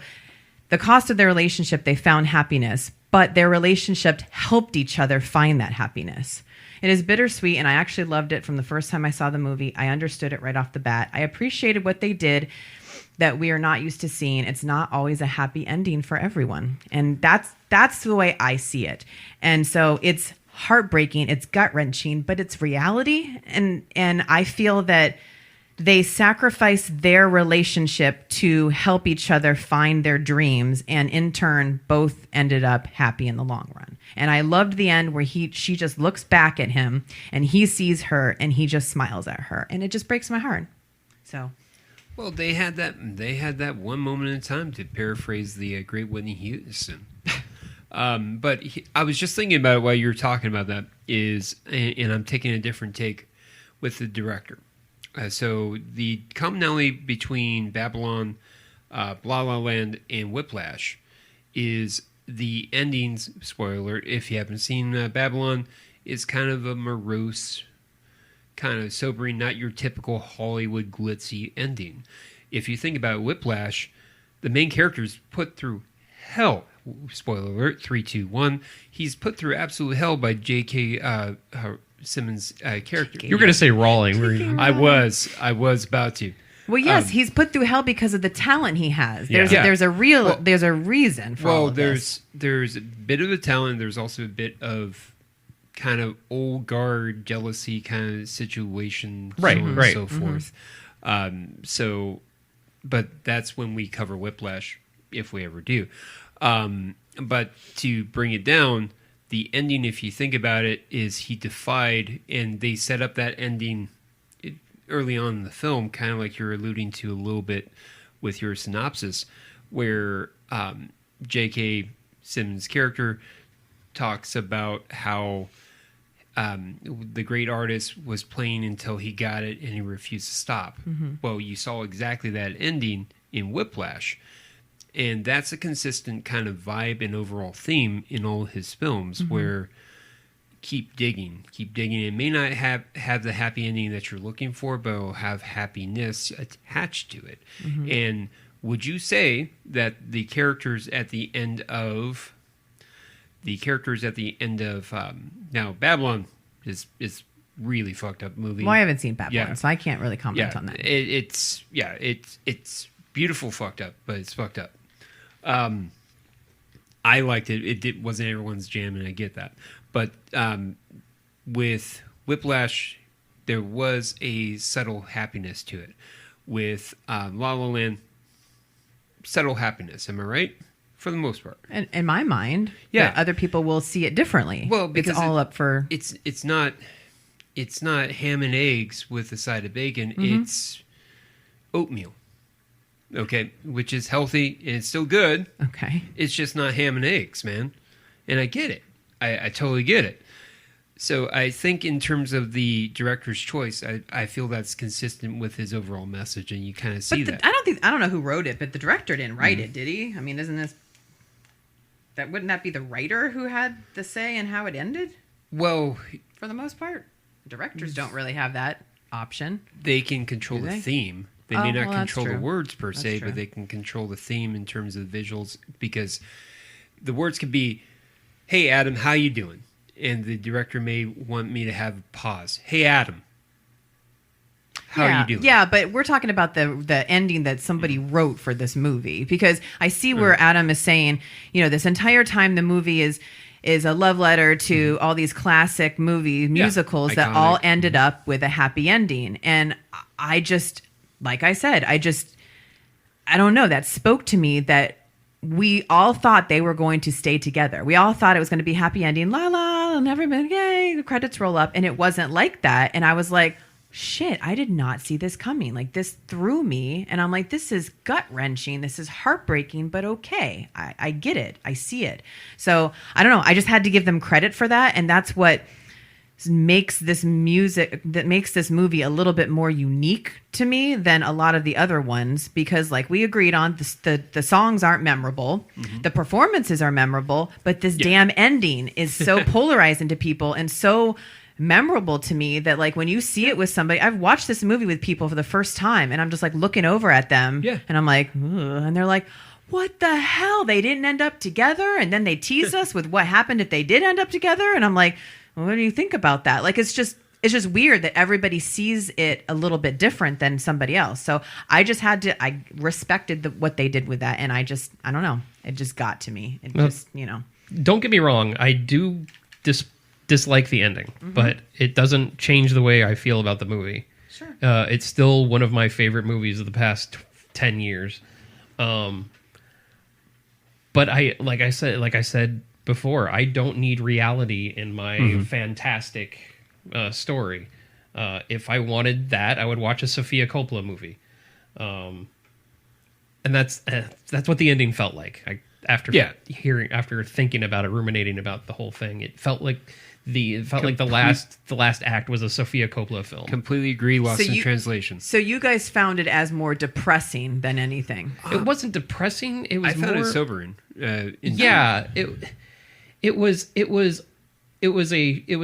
the cost of their relationship, they found happiness, but their relationship helped each other find that happiness. It is bittersweet, and I actually loved it from the first time I saw the movie. I understood it right off the bat. I appreciated what they did that we are not used to seeing. It's not always a happy ending for everyone. And that's the way I see it. And so it's heartbreaking, it's gut-wrenching, but it's reality. And I feel that they sacrificed their relationship to help each other find their dreams, and in turn both ended up happy in the long run. And I loved the end where she just looks back at him and he sees her and he just smiles at her, and it just breaks my heart. So well, they had that one moment in time, to paraphrase the great Whitney Houston. But I was just thinking about it while you were talking about that, and I'm taking a different take with the director. So the commonality between Babylon, La La Land, and Whiplash is the endings. Spoiler alert, if you haven't seen Babylon, is kind of a morose, kind of sobering, not your typical Hollywood glitzy ending. If you think about Whiplash, the main character is put through hell. Spoiler alert, 3, 2, 1. He's put through absolute hell by J.K. Simmons' character. You were going to say Rawling. I was about to. well, yes, he's put through hell because of the talent he has. There's a reason for all of this. There's a bit of a talent. There's also a bit of kind of old guard jealousy kind of situation, right, so on right. and so forth. But that's when we cover Whiplash, if we ever do. But to bring it down, the ending, if you think about it, is he defied, and they set up that ending early on in the film, kind of like you're alluding to a little bit with your synopsis, where J.K. Simmons' character talks about how the great artist was playing until he got it and he refused to stop. Mm-hmm. Well, you saw exactly that ending in Whiplash. And that's a consistent kind of vibe and overall theme in all his films, mm-hmm. where keep digging. It may not have the happy ending that you're looking for, but it'll have happiness attached to it. Mm-hmm. And would you say that the characters at the end of now Babylon is really fucked up movie. Well, I haven't seen Babylon, so I can't really comment on that. It's beautiful fucked up, but it's fucked up. I liked it. It wasn't everyone's jam, and I get that. But with Whiplash, there was a subtle happiness to it. With La La Land, subtle happiness. Am I right? For the most part. And in my mind, yeah, other people will see it differently. Well, because it's all up for. It's not ham and eggs with a side of bacon. Mm-hmm. It's oatmeal. Okay, which is healthy and it's still good. Okay, it's just not ham and eggs, man. And I get it. I totally get it. So I think in terms of the director's choice, I feel that's consistent with his overall message, and you kind of see that. I don't know who wrote it, but the director didn't write it, did he? I mean, wouldn't that be the writer who had the say in how it ended? Well, for the most part, directors don't really have that option. They can control the theme. They may not control the words per se, but they can control the theme in terms of the visuals, because the words could be, "Hey Adam, how you doing?" And the director may want me to have a pause. "Hey Adam, how are you doing?" Yeah, but we're talking about the ending that somebody wrote for this movie, because I see where Adam is saying, this entire time the movie is a love letter to all these classic musicals that all ended up with a happy ending. And I just, like I said, I don't know. That spoke to me that we all thought they were going to stay together. We all thought it was going to be happy ending, la la, and everybody, yay, the credits roll up. And it wasn't like that. And I was like, shit, I did not see this coming. Like, this threw me. And I'm like, this is gut wrenching. This is heartbreaking, but okay. I get it. I see it. So I don't know. I just had to give them credit for that. And that's what makes this movie a little bit more unique to me than a lot of the other ones, because like we agreed on, the songs aren't memorable, mm-hmm. the performances are memorable, but this damn ending is so polarizing to people and so memorable to me that like when you see it with somebody, I've watched this movie with people for the first time and I'm just like looking over at them and I'm like, ugh, and they're like, what the hell? They didn't end up together? And then they tease us with what happened if they did end up together. And I'm like, what do you think about that? Like, it's just weird that everybody sees it a little bit different than somebody else. So I respected what they did with that. And I don't know. It just got to me. Don't get me wrong. I do dislike the ending, mm-hmm. but it doesn't change the way I feel about the movie. Sure. It's still one of my favorite movies of the past 10 years. But like I said before, I don't need reality in my fantastic story. If I wanted that, I would watch a Sofia Coppola movie. And that's what the ending felt like. After thinking about it, ruminating about the whole thing, it felt like the last act was a Sofia Coppola film. Completely agree. Lost in translation. So you guys found it as more depressing than anything. It wasn't depressing. It was. I found it sobering. It was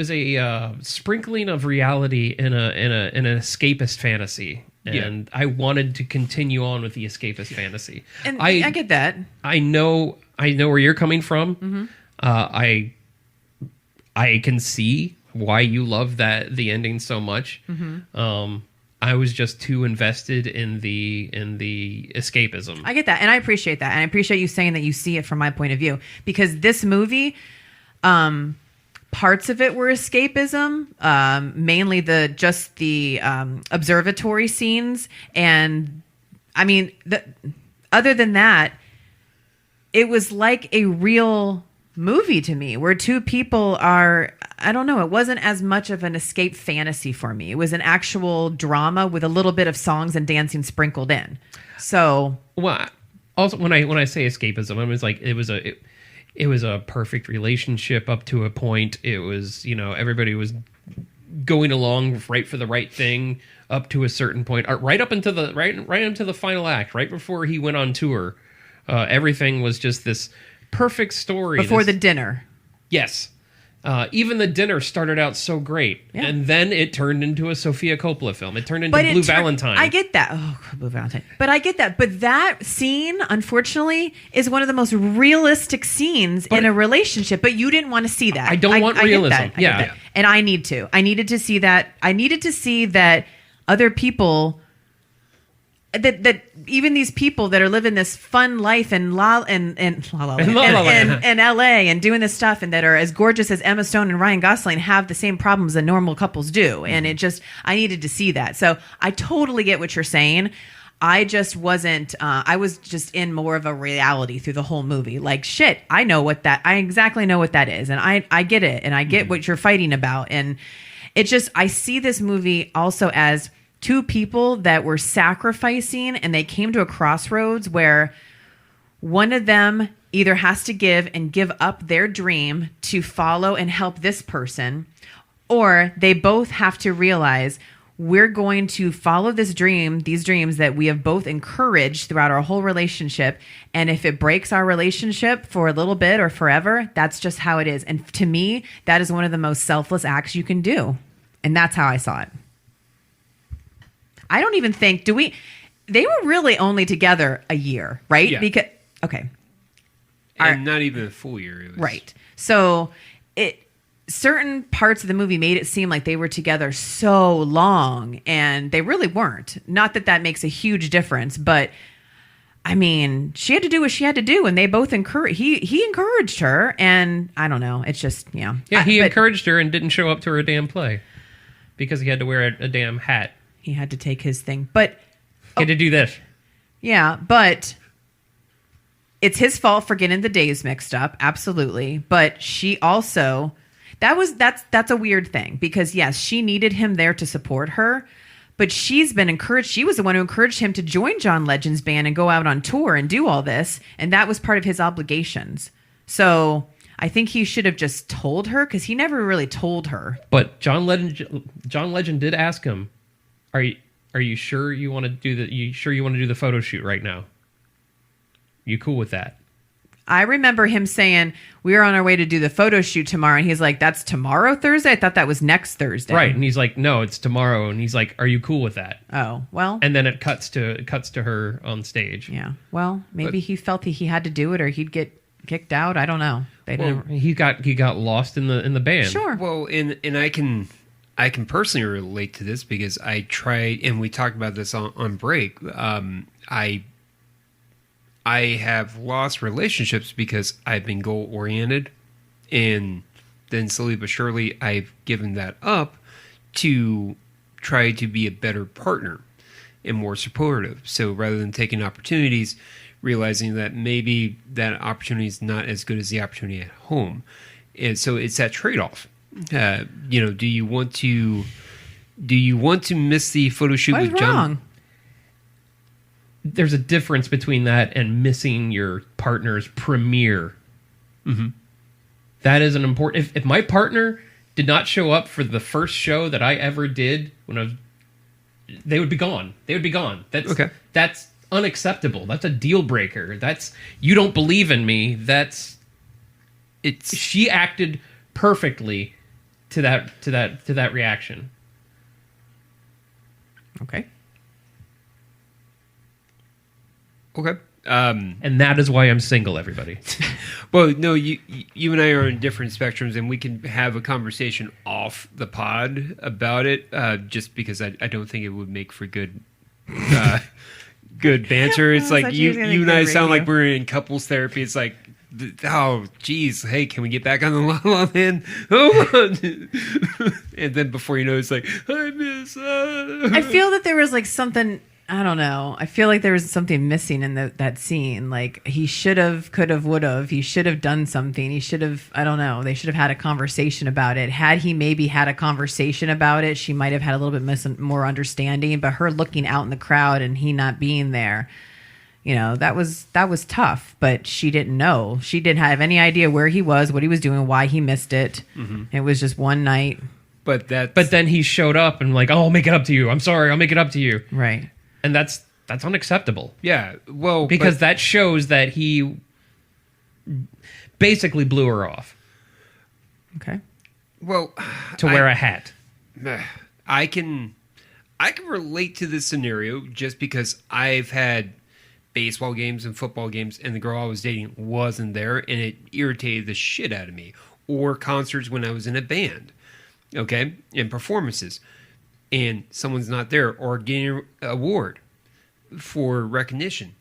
a sprinkling of reality in an escapist fantasy. And I wanted to continue on with the escapist fantasy. And I get that. I know where you're coming from. Mm-hmm. I can see why you love the ending so much. Mm-hmm. I was just too invested in the escapism. I get that, and I appreciate that, and I appreciate you saying that you see it from my point of view, because this movie, parts of it were escapism, mainly the observatory scenes, and I mean, other than that, it was like a real movie to me, where two people are, I don't know, it wasn't as much of an escape fantasy for me. It was an actual drama with a little bit of songs and dancing sprinkled in. So, well, also when I say escapism, I was like, it was a perfect relationship up to a point. It was, everybody was going along right for the right thing up to a certain point, right up into the final act, right before he went on tour. Everything was just this perfect story before the dinner. Yes. Even the dinner started out so great, and then it turned into a Sofia Coppola film. It turned into Blue Valentine. I get that. Oh, Blue Valentine. But I get that. But that scene, unfortunately, is one of the most realistic scenes in a relationship. But you didn't want to see that. I don't want realism. I get that. And I need to. I needed to see that. I needed to see that other people, that even these people that are living this fun life in LA and doing this stuff, and that are as gorgeous as Emma Stone and Ryan Gosling, have the same problems that normal couples do. And I needed to see that. So I totally get what you're saying. I just wasn't, I was just in more of a reality through the whole movie. Like, shit, I exactly know what that is. And I get it. And I get what you're fighting about. And I see this movie also as two people that were sacrificing, and they came to a crossroads where one of them either has to give up their dream to follow and help this person, or they both have to realize, we're going to follow these dreams that we have both encouraged throughout our whole relationship. And if it breaks our relationship for a little bit or forever, that's just how it is. And to me, that is one of the most selfless acts you can do. And that's how I saw it. I don't even think, they were really only together a year, right? Yeah. Because, okay. And not even a full year. Right. So certain parts of the movie made it seem like they were together so long, and they really weren't. Not that makes a huge difference, but I mean, she had to do what she had to do, and they both he encouraged her, and I don't know. It's just, Yeah, he encouraged her and didn't show up to her damn play because he had to wear a damn hat. He had to take his thing, but he had to do this. Yeah, but it's his fault for getting the days mixed up. Absolutely. But she also, that's a weird thing, because yes, she needed him there to support her, but she's been encouraged. She was the one who encouraged him to join John Legend's band and go out on tour and do all this. And that was part of his obligations. So I think he should have just told her, because he never really told her. But John Legend did ask him, Are you sure you want to do the photo shoot right now? You cool with that? I remember him saying, we are on our way to do the photo shoot tomorrow. And he's like, that's tomorrow, Thursday? I thought that was next Thursday. Right. And he's like, no, it's tomorrow. And he's like, are you cool with that? Oh, well. And then it cuts to her on stage. Yeah. Well, maybe he felt he had to do it, or he'd get kicked out. I don't know. He got lost in the band. Sure. Well, and I can personally relate to this, because I tried, and we talked about this on break. I have lost relationships because I've been goal oriented, and then slowly but surely I've given that up to try to be a better partner and more supportive. So rather than taking opportunities, realizing that maybe that opportunity is not as good as the opportunity at home. And so it's that trade-off. Do you want to miss the photo shoot with John? Wrong? There's a difference between that and missing your partner's premiere. Mm-hmm. That is an important... If my partner did not show up for the first show that I ever did when I was... They would be gone. They would be gone. That's unacceptable. That's a deal breaker. That's... You don't believe in me. She acted perfectly to that reaction. Okay. Okay. And that is why I'm single, everybody. Well, no, you and I are on different spectrums, and we can have a conversation off the pod about it, just because I don't think it would make for good good banter. It's like you and I sound like we're in couples therapy. It's like, oh, geez, hey, can we get back on the La La Land? And then before you know, it's like, I miss. I feel that there was like something. I don't know. I feel like there was something missing in that scene. Like he should have, could have, would have. He should have done something. He should have. I don't know. They should have had a conversation about it. Had he maybe had a conversation about it, she might have had a little bit more understanding. But her looking out in the crowd and he not being there, that was tough. But she didn't know. She didn't have any idea where he was, what he was doing, why he missed it. Mm-hmm. It was just one night. But then he showed up and like, oh, I'll make it up to you. I'm sorry, I'll make it up to you. Right. And that's unacceptable. Yeah, well, because that shows that he basically blew her off. Okay. Well, to wear a hat. I can relate to this scenario just because I've had baseball games and football games, and the girl I was dating wasn't there, and it irritated the shit out of me. Or concerts when I was in a band, okay, and performances. And someone's not there, or getting an award for recognition.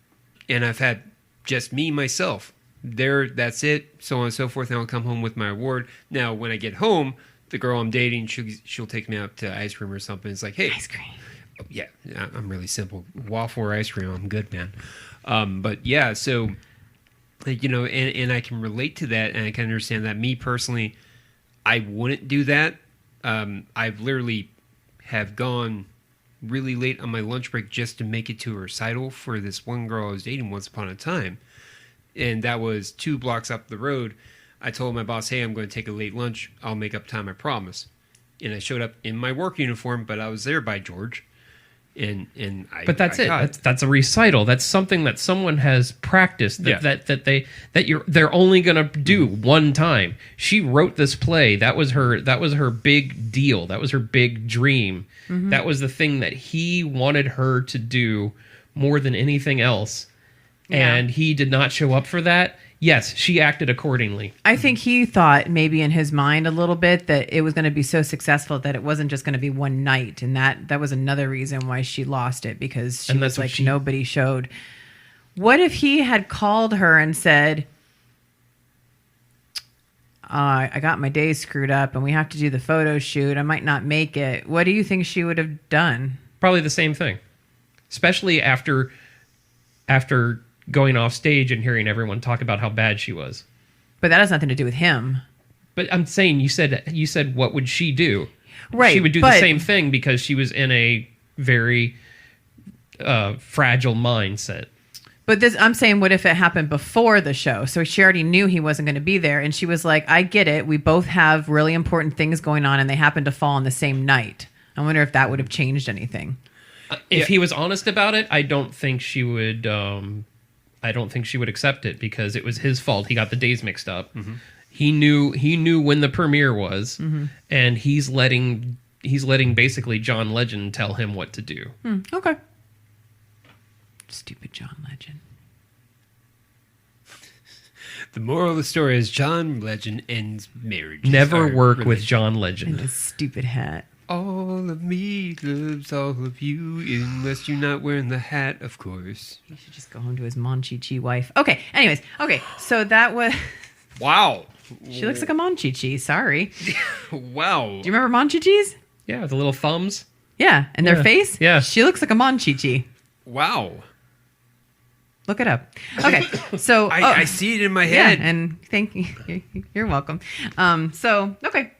And I've had just me, myself, there, that's it, so on and so forth, and I'll come home with my award. Now, when I get home, the girl I'm dating, she'll take me out to ice cream or something. It's like, hey. Ice cream. Yeah, I'm really simple. Waffle or ice cream, I'm good, man. But yeah, so, and I can relate to that, and I can understand that. Me, personally, I wouldn't do that. I've literally have gone really late on my lunch break just to make it to a recital for this one girl I was dating once upon a time. And that was 2 blocks up the road. I told my boss, hey, I'm going to take a late lunch. I'll make up time, I promise. And I showed up in my work uniform, but I was there by George. But that's it. That's a recital. That's something that someone has practiced. They're only gonna do one time. She wrote this play. That was her big deal. That was her big dream. Mm-hmm. That was the thing that he wanted her to do more than anything else. Yeah. And he did not show up for that. Yes, she acted accordingly. I think he thought maybe in his mind a little bit that it was going to be so successful that it wasn't just going to be one night. And that was another reason why she lost it, because she was like, nobody showed. What if he had called her and said, I got my days screwed up and we have to do the photo shoot. I might not make it. What do you think she would have done? Probably the same thing, especially after going off stage and hearing everyone talk about how bad she was. But that has nothing to do with him. But I'm saying, you said what would she do? Right. She would do the same thing because she was in a very fragile mindset. But I'm saying, what if it happened before the show? So she already knew he wasn't going to be there, and she was like, I get it. We both have really important things going on, and they happen to fall on the same night. I wonder if that would have changed anything. If he was honest about it, I don't think she would... I don't think she would accept it because it was his fault. He got the days mixed up. Mm-hmm. He knew when the premiere was, mm-hmm. and he's letting basically John Legend tell him what to do. Okay. Stupid John Legend. The moral of the story is John Legend ends marriage. Never work with John Legend. And his stupid hat. All of me loves all of you, unless you're not wearing the hat, of course. He should just go home to his Monchichi wife. Okay, anyways. Okay, so that was... Wow. She looks like a Monchichi, sorry. Wow. Do you remember Monchichis? Yeah, with the little thumbs. Yeah, and their face. Yeah. She looks like a Monchichi. Wow. Look it up. Okay, so I see it in my head. Yeah, and thank you. You're welcome. Okay.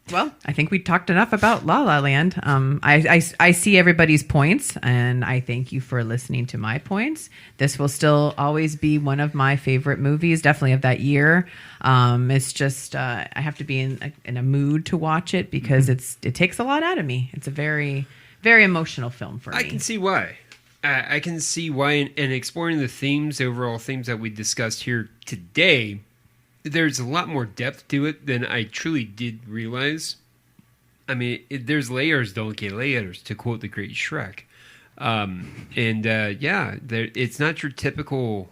Well, I think we talked enough about La La Land. I see everybody's points, and I thank you for listening to my points. This will still always be one of my favorite movies, definitely of that year. It's just I have to be in a mood to watch it because it takes a lot out of me. It's a very, very emotional film for me. I can see why. I can see why, and exploring the overall themes that we discussed here today, there's a lot more depth to it than I truly did realize. I mean, there's layers, don't get layers, to quote the great Shrek. It's not your typical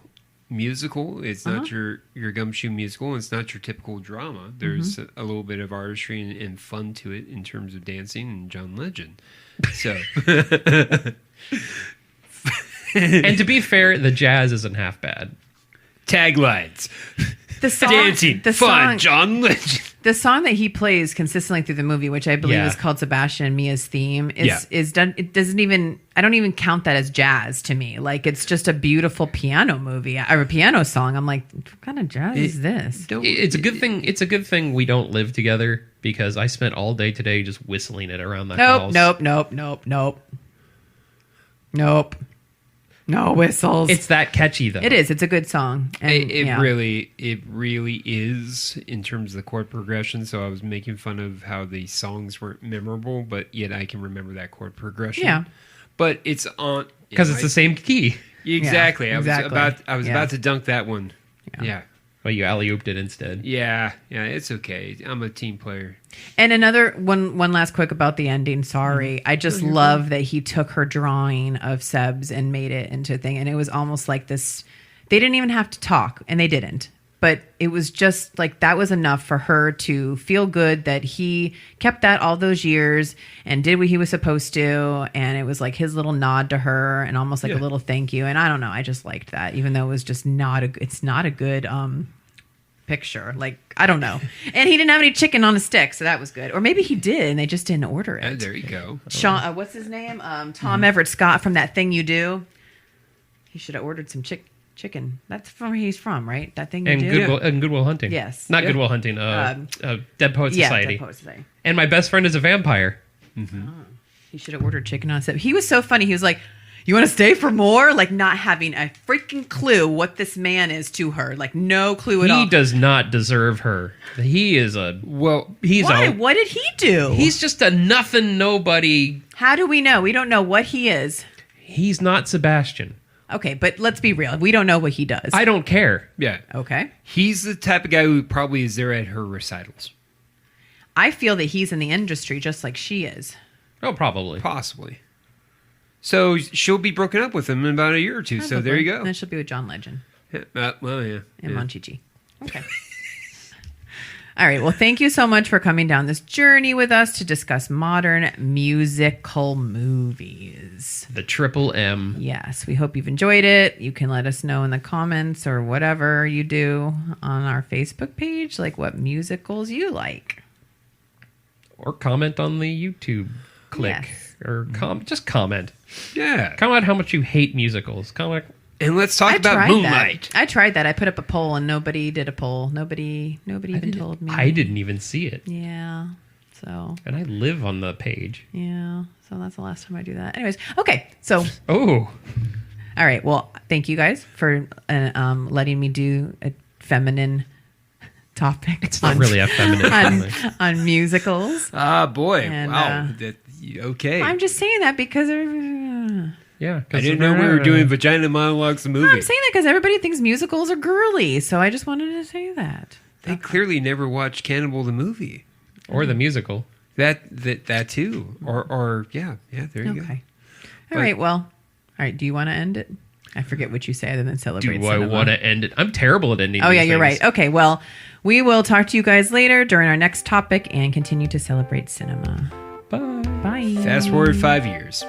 musical. It's not your gumshoe musical. It's not your typical drama. There's a little bit of artistry and fun to it in terms of dancing and John Legend. So, and to be fair, the jazz isn't half bad. Taglines. The song, dancing, fun, John Legend. The song that he plays consistently through the movie, which I believe is called Sebastian and Mia's theme, is done. It doesn't even. I don't even count that as jazz to me. Like it's just a beautiful piano movie or a piano song. I'm like, what kind of jazz is this? It's a good thing. It's a good thing we don't live together because I spent all day today just whistling it around the house. Nope. No whistles. It's that catchy though. It is. It's a good song. And, it really is in terms of the chord progression. So I was making fun of how the songs weren't memorable, but yet I can remember that chord progression. Yeah. But it's on because it's the same key. Exactly. Yeah, I was about to dunk that one. Yeah. Well, you alley-ooped it instead. Yeah, it's okay. I'm a team player. And another one last quick about the ending. Sorry. I just love that he took her drawing of Seb's and made it into a thing. And it was almost like this. They didn't even have to talk, and they didn't. But it was just like that was enough for her to feel good that he kept that all those years and did what he was supposed to. And it was like his little nod to her and almost like a little thank you. And I don't know. I just liked that, even though it was just it's not a good picture. Like, I don't know. And he didn't have any chicken on a stick, so that was good. Or maybe he did and they just didn't order it. There you go. Sean, what's his name? Tom Everett Scott from That Thing You Do. He should have ordered some chicken. That's from where he's from, right? That Thing You Do. And Good Will Hunting. Yes. Not Good Will Hunting. Dead Poet Society. Yeah, Dead Poet Society. And My Best Friend is a Vampire. Mm-hmm. Oh, he should have ordered chicken on set. He was so funny. He was like, you want to stay for more? Like not having a freaking clue what this man is to her. Like no clue at all. He does not deserve her. He is What did he do? He's just a nothing nobody. How do we know? We don't know what he is. He's not Sebastian. Okay, but let's be real. We don't know what he does. I don't care. Yeah. Okay. He's the type of guy who probably is there at her recitals. I feel that he's in the industry just like she is. Oh, probably. Possibly. So she'll be broken up with him in about a year or two. Probably. So there you go. And then she'll be with John Legend. Yeah. And Monchichi. Okay. All right. Well, thank you so much for coming down this journey with us to discuss modern musical movies. The Triple M. Yes. We hope you've enjoyed it. You can let us know in the comments or whatever you do on our Facebook page, like what musicals you like. Or comment on the YouTube click. Yes. Or just comment. Yeah. Comment how much you hate musicals. Comment. And let's talk about Moonlight. I tried that. I put up a poll and nobody did a poll. Nobody even told me. I didn't even see it. Yeah. So. And I live on the page. Yeah. So that's the last time I do that. Anyways. Okay. So. Oh. All right. Well, thank you guys for letting me do a feminine topic. It's not really a feminine on musicals. Ah, boy. And, wow. Okay. I'm just saying that because yeah, I didn't know we were doing vagina monologues the movie. I'm saying that because everybody thinks musicals are girly, so I just wanted to say that. They clearly never watched Cannibal the movie or the musical. That too, or yeah. There you go. Okay. All right. Well. All right. Do you want to end it? I forget what you say other than celebrate. Do I want to end it? I'm terrible at ending. Oh yeah, these you're things. right. Okay. Well, we will talk to you guys later during our next topic and continue to celebrate cinema. Bye. Bye. Fast forward 5 years.